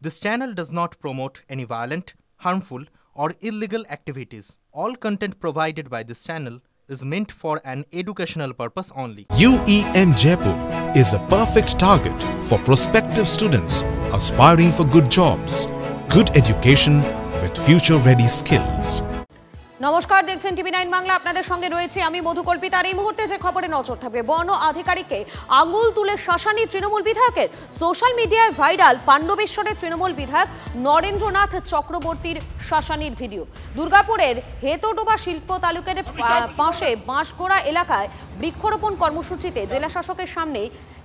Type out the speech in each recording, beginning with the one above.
This channel does not promote any violent, harmful, or illegal activities. All content provided by this channel is meant for an educational purpose only. UEM Jaipur is a perfect target for prospective students aspiring for good jobs, good education with future-ready skills. নমস্কার, দেখছেন টিভি9 বাংলা। আপনাদের সঙ্গে রয়েছে আমি মধুকল্পিতা। আর এই মুহূর্তে যে খবরে নজর থাকবে, বন আধিকারিককে আঙুল তুলে শাসানি তৃণমূল বিধায়কের। সোশ্যাল মিডিয়ায় ভাইরাল পাণ্ডবেশ্বরের তৃণমূল বিধায়ক নরেন্দ্রনাথ চক্রবর্তীর শাসানির ভিডিও। দুর্গাপুরের হেতোডোবা শিল্প তালুকের পাশে বাঁশগোড়া এলাকায় বৃক্ষরোপণ কর্মসূচিতে জেলা শাসকের সামনে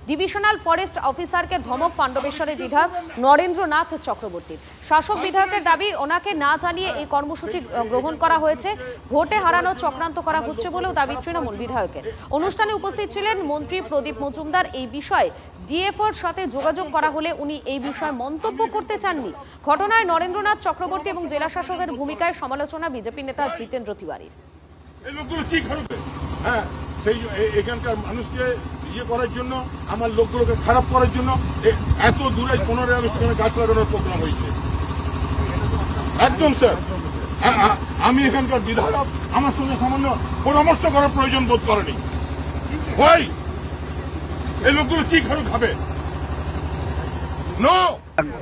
ডিভিশনাল ফরেস্ট অফিসারকে ধমক পাণ্ডবেশ্বরের বিধায়ক নরেন্দ্রনাথ চক্রবর্তীর। শাসক বিধায়কের দাবি, ওনাকে না জানিয়ে এই কর্মসূচি গ্রহণ করা হয়েছে, ভোটে হারানোর চক্রান্ত করা হচ্ছে বলেও দাবি তৃণমূল বিধায়কের। অনুষ্ঠানে উপস্থিত ছিলেন মন্ত্রী প্রদীপ মজুমদার। এই বিষয়ে ডিএফওর সাথে যোগাযোগ করা হলে উনি এই বিষয়ে মন্তব্য করতে চাননি। ঘটনায় নরেন্দ্রনাথ চক্রবর্তী এবং জেলা শাসকের ভূমিকায় সমালোচনা বিজেপি নেতা জিতেন্দ্র তিওয়ারির। এখানকার মানুষকে ইয়ে করার জন্য, আমার লোকগুলোকে খারাপ করার জন্য এত দূরে 15 আগস্ট গাছ লাগানোর প্রোগ্রাম হয়েছে। একদম স্যার, আমি এখানকার বিধায়ক, আমার সঙ্গে সামান্য পরামর্শ করার প্রয়োজন বোধ করেনি। ভাই, এই লোকগুলো কি খাবে?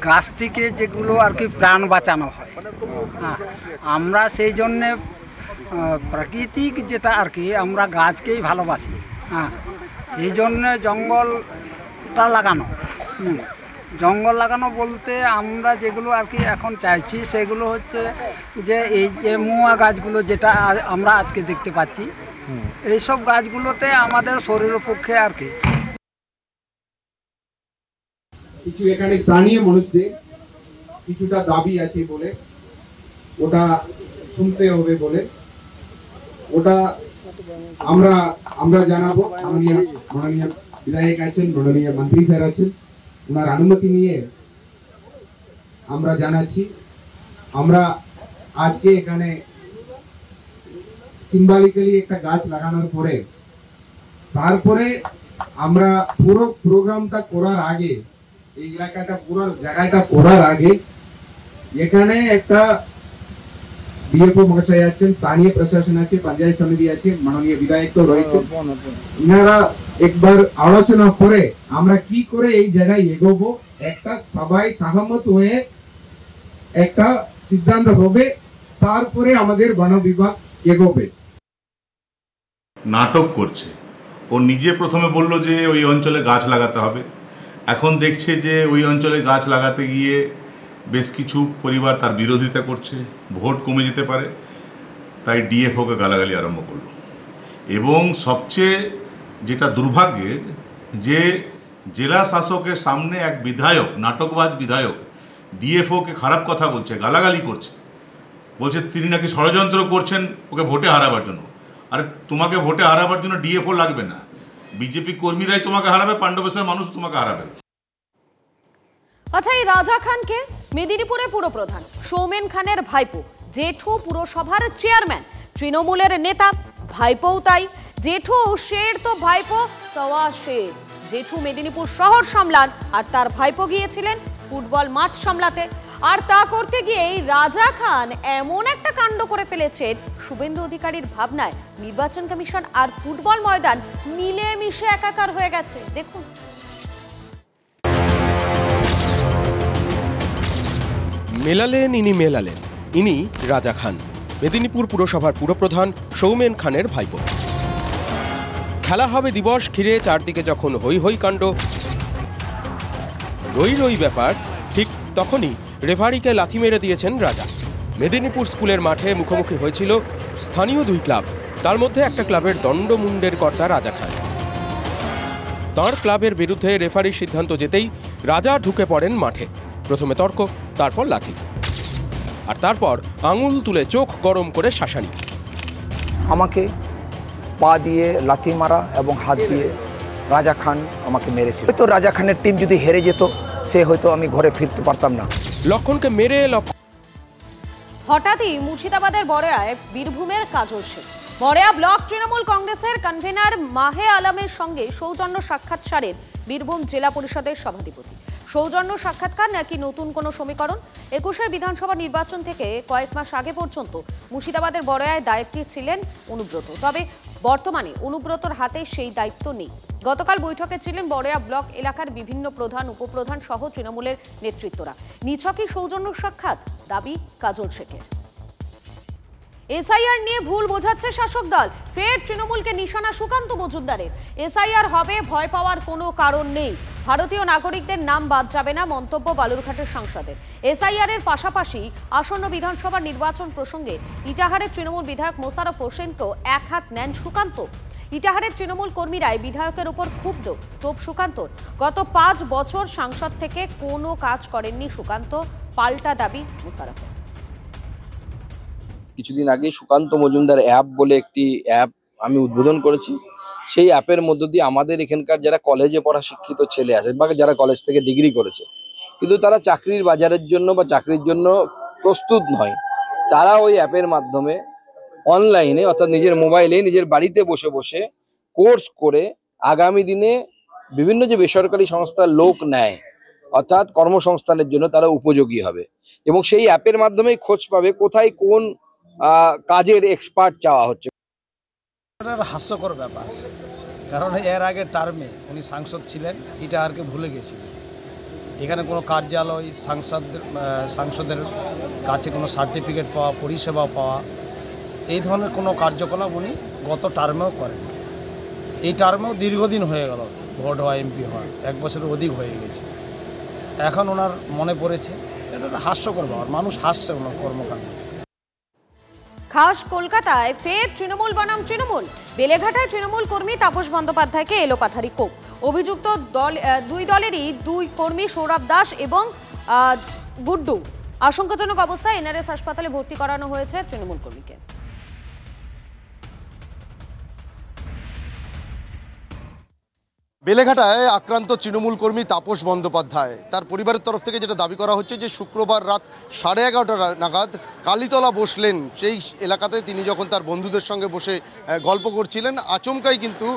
গাছ থেকে যেগুলো আর কি প্রাণ বাঁচানো হয়, আমরা সেই জন্যে প্রাকৃতিক যেটা আর কি আমরা গাছকেই ভালোবাসি। সেই জন্যে জঙ্গলটা লাগানো। জঙ্গল লাগানো বলতে আমরা যেগুলো আর কি এখন চাইছি সেগুলো হচ্ছে যে এই যে মুয়া গাছগুলো যেটা আমরা আজকে দেখতে পাচ্ছি, এইসব গাছগুলোতে আমাদের শরীরের পক্ষে আর কি কিছু এখানে স্থানীয় মানুষদের কিছুটা দাবি আছে বলে, ওটা শুনতে হবে বলে, ওটা আমরা জানাবো। মাননীয় বিধায়ক আছেন, মাননীয় মন্ত্রী স্যার আছেন, ওনার অনুমতি নিয়ে আমরা জানাচ্ছি। আমরা আজকে এখানে সিম্বলিক্যালি একটা গাছ লাগানোর পরে, তারপরে আমরা পুরো প্রোগ্রামটা করার আগে, এই এলাকাটা পুরো জায়গাটা করার আগে এখানে একটা ডিএফও মহাশয় আছেন, স্থানীয় প্রশাসন আছে, পঞ্চায়েত সমিতি আছে, মাননীয় বিধায়ক তো রয়েছে, ইনারা একবার আলোচনা করে আমরা কি করে এই জায়গায় এগোবো, একটা সবাই সহমত হয়ে একটা সিদ্ধান্ত হবে, তারপরে আমাদের বন বিভাগ এগোবে। নাটক করছে। ও নিজে প্রথমে বলল যে ওই অঞ্চলে গাছ লাগাতে হবে, এখন দেখছে যে ওই অঞ্চলে গাছ লাগাতে গিয়ে বেশ কিছু পরিবার তার বিরোধিতা করছে, ভোট কমে যেতে পারে, তাই ডিএফওকে গালাগালি আরম্ভ করলো। এবং সবচেয়ে যেটা দুর্ভাগ্যের, যে জেলা শাসকের সামনে এক বিধায়ক, নাটকবাজ বিধায়ক, ডিএফওকে খারাপ কথা বলছে, গালাগালি করছে, বলছে তিনি নাকি ষড়যন্ত্র করছেন ওকে ভোটে হারাবার জন্য। আরে তোমাকে ভোটে হারাবার জন্য ডিএফও লাগবে না, বিজেপি কর্মীরাই তোমাকে হারাবে, পাণ্ডবেশ্বরের মানুষ তোমাকে হারাবে। আচ্ছা, এই রাজা খানকে মেদিনীপুরে পুরপ্রধান সৌমেন খানের ভাইপো, জেঠু পুরসভার চেয়ারম্যান, তৃণমূলের নেতা, ভাইপোও তাই। জেঠু শের তো ভাইপো সওয়া শের। জেঠু মেদিনীপুর শহর সামলান আর তার ভাইপো গিয়েছিলেন ফুটবল মাঠ সামলাতে। আর তা করতে গিয়েই রাজা খান এমন একটা কাণ্ড করে ফেলেছেন, শুভেন্দু অধিকারীর ভাবনায় নির্বাচন কমিশন আর ফুটবল ময়দান মিলেমিশে একাকার হয়ে গেছে। দেখুন। মেলালেন ইনি রাজা খান, মেদিনীপুর পুরসভার পুরপ্রধান সৌমেন খানের ভাইপো। খেলা হবে দিবস ঘিরে চারদিকে যখন হই হই কাণ্ড, রই ব্যাপার, ঠিক তখনই রেফারিকে লাথি মেরে দিয়েছেন রাজা। মেদিনীপুর স্কুলের মাঠে মুখোমুখি হয়েছিল স্থানীয় দুই ক্লাব, তার মধ্যে একটা ক্লাবের দণ্ডমুণ্ডের কর্তা রাজা খান। তাঁর ক্লাবের বিরুদ্ধে রেফারির সিদ্ধান্ত যেতেই রাজা ঢুকে পড়েন মাঠে। প্রথমে তর্ক, তারপর লাথি, আর তারপর আঙুল তুলে চোখ গরম করে শাসানি। আমাকে পা দিয়ে লাথি মারা এবং হাত দিয়ে রাজা খান আমাকে মেরেছিল। হয়তো রাজা খানের টিম যদি হেরে যেত, সে হয়তো আমি ঘরে ফিরতে পারতাম না। লক্ষণকে মেরে হঠাৎই মুর্শিদাবাদের বড়ায় বীরভূমের কাজল শেখ। বড়ায়া ব্লক তৃণমূল কংগ্রেসের কনভেনার মাহে আলমের সঙ্গে সৌজন্য সাক্ষাৎ সারেন বীরভূম জেলা পরিষদের সভাধিপতি। সৌজন্য সাক্ষাৎকার নাকি নতুন কোনো সমীকরণ? 21-এর বিধানসভা নির্বাচন থেকে কয়েক মাস আগে পর্যন্ত মুর্শিদাবাদের বড়াইয়ে দায়িত্বে ছিলেন অনুব্রত। তবে বর্তমানে অনুব্রতর হাতে সেই দায়িত্ব নেই। গতকাল বৈঠকে ছিলেন বড়াইয়া ব্লক এলাকার বিভিন্ন প্রধান, উপপ্রধান সহ তৃণমূলের নেতৃত্বরা। নিছকই সৌজন্য সাক্ষাৎ, দাবি কাজল শেখের। এসআইআর নিয়ে ভুল বোঝাচ্ছে শাসক দল, ফের তৃণমূলকে নিশানা সুকান্ত মজুমদারের। এসআইআর হবে, ভয় পাওয়ার কোনো কারণ নেই। ভারতীয় নাগরিকদের নাম বাদ যাবে না, মন্তব্য বালুরঘাটের সাংসদের। এসআইআর এর পাশাপাশি আসন্ন বিধানসভা নির্বাচন প্রসঙ্গে ইটাহারের তৃণমূল বিধায়ক মোশাররফ হোসেনকেও এক হাত নেন সুকান্ত। ইটাহারের তৃণমূল কর্মীরাই বিধায়কের উপর ক্ষুব্ধ। তোপ সুকান্তর, গত 5 বছর সাংসদ থেকে কোনো কাজ করেননি সুকান্ত, পাল্টা দাবি মোশাররফের। কিছুদিন আগে সুকান্ত মজুমদার অ্যাপ বলে একটি অ্যাপ আমি উদ্বোধন করেছি। সেই অ্যাপের মধ্য দিয়ে আমাদের এখানকার যারা কলেজে পড়া শিক্ষিত ছেলে আছে বা যারা কলেজ থেকে ডিগ্রি করেছে কিন্তু তারা চাকরির বাজারের জন্য বা চাকরির জন্য প্রস্তুত নয়, তারা ওই অ্যাপের মাধ্যমে অনলাইনে অর্থাৎ নিজের মোবাইলে নিজের বাড়িতে বসে বসে কোর্স করে আগামী দিনে বিভিন্ন যে বেসরকারি সংস্থার লোক নেয় অর্থাৎ কর্মসংস্থানের জন্য তারা উপযোগী হবে এবং সেই অ্যাপের মাধ্যমেই খোঁজ পাবে কোথায় কোন কাজের এক্সপার্ট চাওয়া হচ্ছে। হাস্যকর ব্যাপার, কারণ এর আগে টার্মে উনি সাংসদ ছিলেন, ইটাহারকে ভুলে গেছিলেন। এখানে কোনো কার্যালয়, সাংসদের কাছে কোনো সার্টিফিকেট পাওয়া, পরিষেবা পাওয়া, এই ধরনের কোনো কার্যকলাপ উনি গত টার্মেও করেন। এই টার্মেও দীর্ঘদিন হয়ে গেল ভোট হওয়া, এমপি হওয়া 1 বছরের অধিক হয়ে গেছে। এখন ওনার মনে পড়েছে, এটা হাস্যকর ব্যাপার, মানুষ হাসছে ওনার কর্মকাণ্ড। খাস কলকাতায় ফের তৃণমূল বনাম তৃণমূল। বেলেঘাটায় তৃণমূল কর্মী তাপস বন্দ্যোপাধ্যায়কে এলোপাথারি কোপ। অভিযুক্ত দুই দলেরই 2 কর্মী সৌরভ দাস এবং গুড্ডু। আশঙ্কাজনক অবস্থায় এনআরএস হাসপাতালে ভর্তি করানো হয়েছে তৃণমূল কর্মীকে। বেলেঘাটায় আক্রান্ত তৃণমূল কর্মী তাপস বন্দ্যোপাধ্যায়, তার পরিবারের তরফ থেকে যেটা দাবি করা হচ্ছে যে শুক্রবার রাত 11:30 নাগাদ কালীতলা বসলেন সেই এলাকাতে তিনি যখন তার বন্ধুদের সঙ্গে বসে গল্প করছিলেন, আচমকাই কিন্তু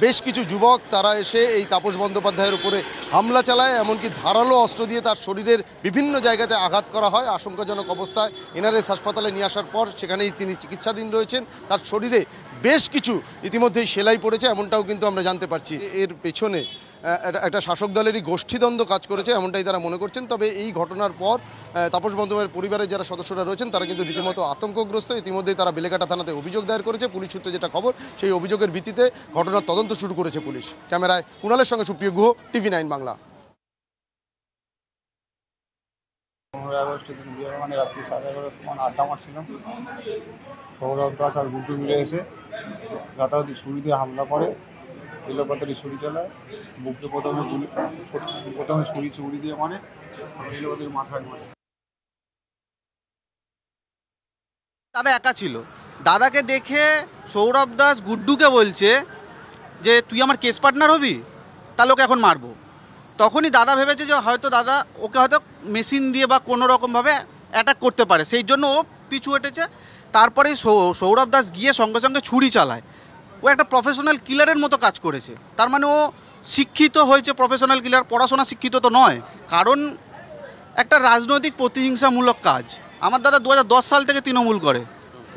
বেশ কিছু যুবক তারা এসে এই তাপস বন্দ্যোপাধ্যায়ের উপরে হামলা চালায়, এমনকি ধারালো অস্ত্র দিয়ে তার শরীরের বিভিন্ন জায়গাতে আঘাত করা হয়। আশঙ্কাজনক অবস্থায় এনআরএস হাসপাতালে নিয়ে আসার পর সেখানেই তিনি চিকিৎসাধীন রয়েছেন। তার শরীরে বেশ কিছু ইতিমধ্যেই সেলাই পড়েছে, এমনটাও কিন্তু আমরা জানতে পারছি। এর পেছনে একটা শাসক দলেরই গোষ্ঠীদ্বন্দ্ব কাজ করেছে এমনটাই তারা মনে করছেন। তবে এই ঘটনার পর তাপস বন্দ্যোপাধ্যায়ের পরিবারের যারা সদস্যরা রয়েছেন তারা কিন্তু রীতিমতো আতঙ্কগ্রস্ত। ইতিমধ্যেই তারা বেলেঘাটা থানাতে অভিযোগ দায়ের করেছে। পুলিশ সূত্রে যেটা খবর, সেই অভিযোগের ভিত্তিতে ঘটনার তদন্ত শুরু করেছে পুলিশ। ক্যামেরায় কুণালের সঙ্গে সুপ্রিয় গুহ, TV9 বাংলা। 15 আগস্ট দিন মানে রাত্রি 11:30 সময় আড্ডা মারছিলাম। সৌরভ দাস আর গুড্ডু মিলে এসে রাতারাতি ছুরি দিয়ে হামলা করে, এলোপাতারি ছুরি চালায়, বুকে প্রথমে ছুরি দিয়ে মানে এলোপাতারি মাথায় মারে। দাদা একা ছিল, দাদাকে দেখে সৌরভ দাস গুড্ডুকে বলছে যে তুই আমার কেস পার্টনার হবি, তাহলে ওকে এখন মারবো। তখনই দাদা ভেবেছে যে হয়তো দাদা ওকে হয়তো মেশিন দিয়ে বা কোনো রকমভাবে অ্যাটাক করতে পারে, সেই জন্য ও পিছু হটেছে। তারপরে সৌরভ দাস গিয়ে সঙ্গে সঙ্গে ছুরি চালায়। ও একটা প্রফেশনাল কিলারের মতো কাজ করেছে, তার মানে ও শিক্ষিত হয়েছে, প্রফেশনাল কিলার, পড়াশোনা শিক্ষিত তো নয়। কারণ একটা রাজনৈতিক প্রতিহিংসামূলক কাজ। আমার দাদা 2010 সাল থেকে তৃণমূল করে,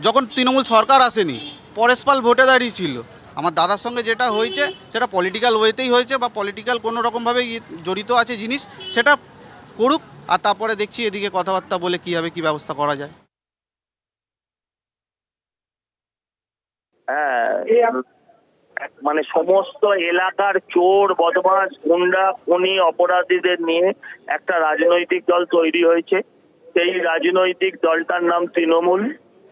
যখন তৃণমূল সরকার আসেনি, পরেশ পাল ভোটে দাঁড়িয়েছিল। আমার দাদার সঙ্গে যেটা হয়েছে সেটা পলিটিক্যাল ওয়েতেই হয়েছে বা পলিটিক্যাল কোনো রকমভাবে জড়িত আছে জিনিস, সেটা করুক, আর তারপরে দেখছি এদিকে কথাবার্তা বলে কীভাবে কী ব্যবস্থা করা যায়। হ্যাঁ, মানে সমস্ত এলাকার চোর, বদমাশ, গুন্ডা, খুনি, অপরাধীদের নিয়ে একটা রাজনৈতিক দল তৈরি হয়েছে। সেই রাজনৈতিক দলটার নাম তৃণমূল।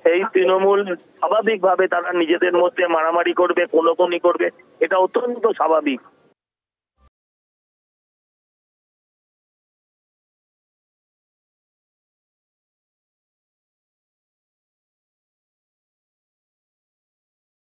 সেই তৃণমূল স্বাভাবিকভাবে তারা নিজেদের মধ্যে মারামারি করবে, কোনোকোনি করবে, এটা অত্যন্ত স্বাভাবিক।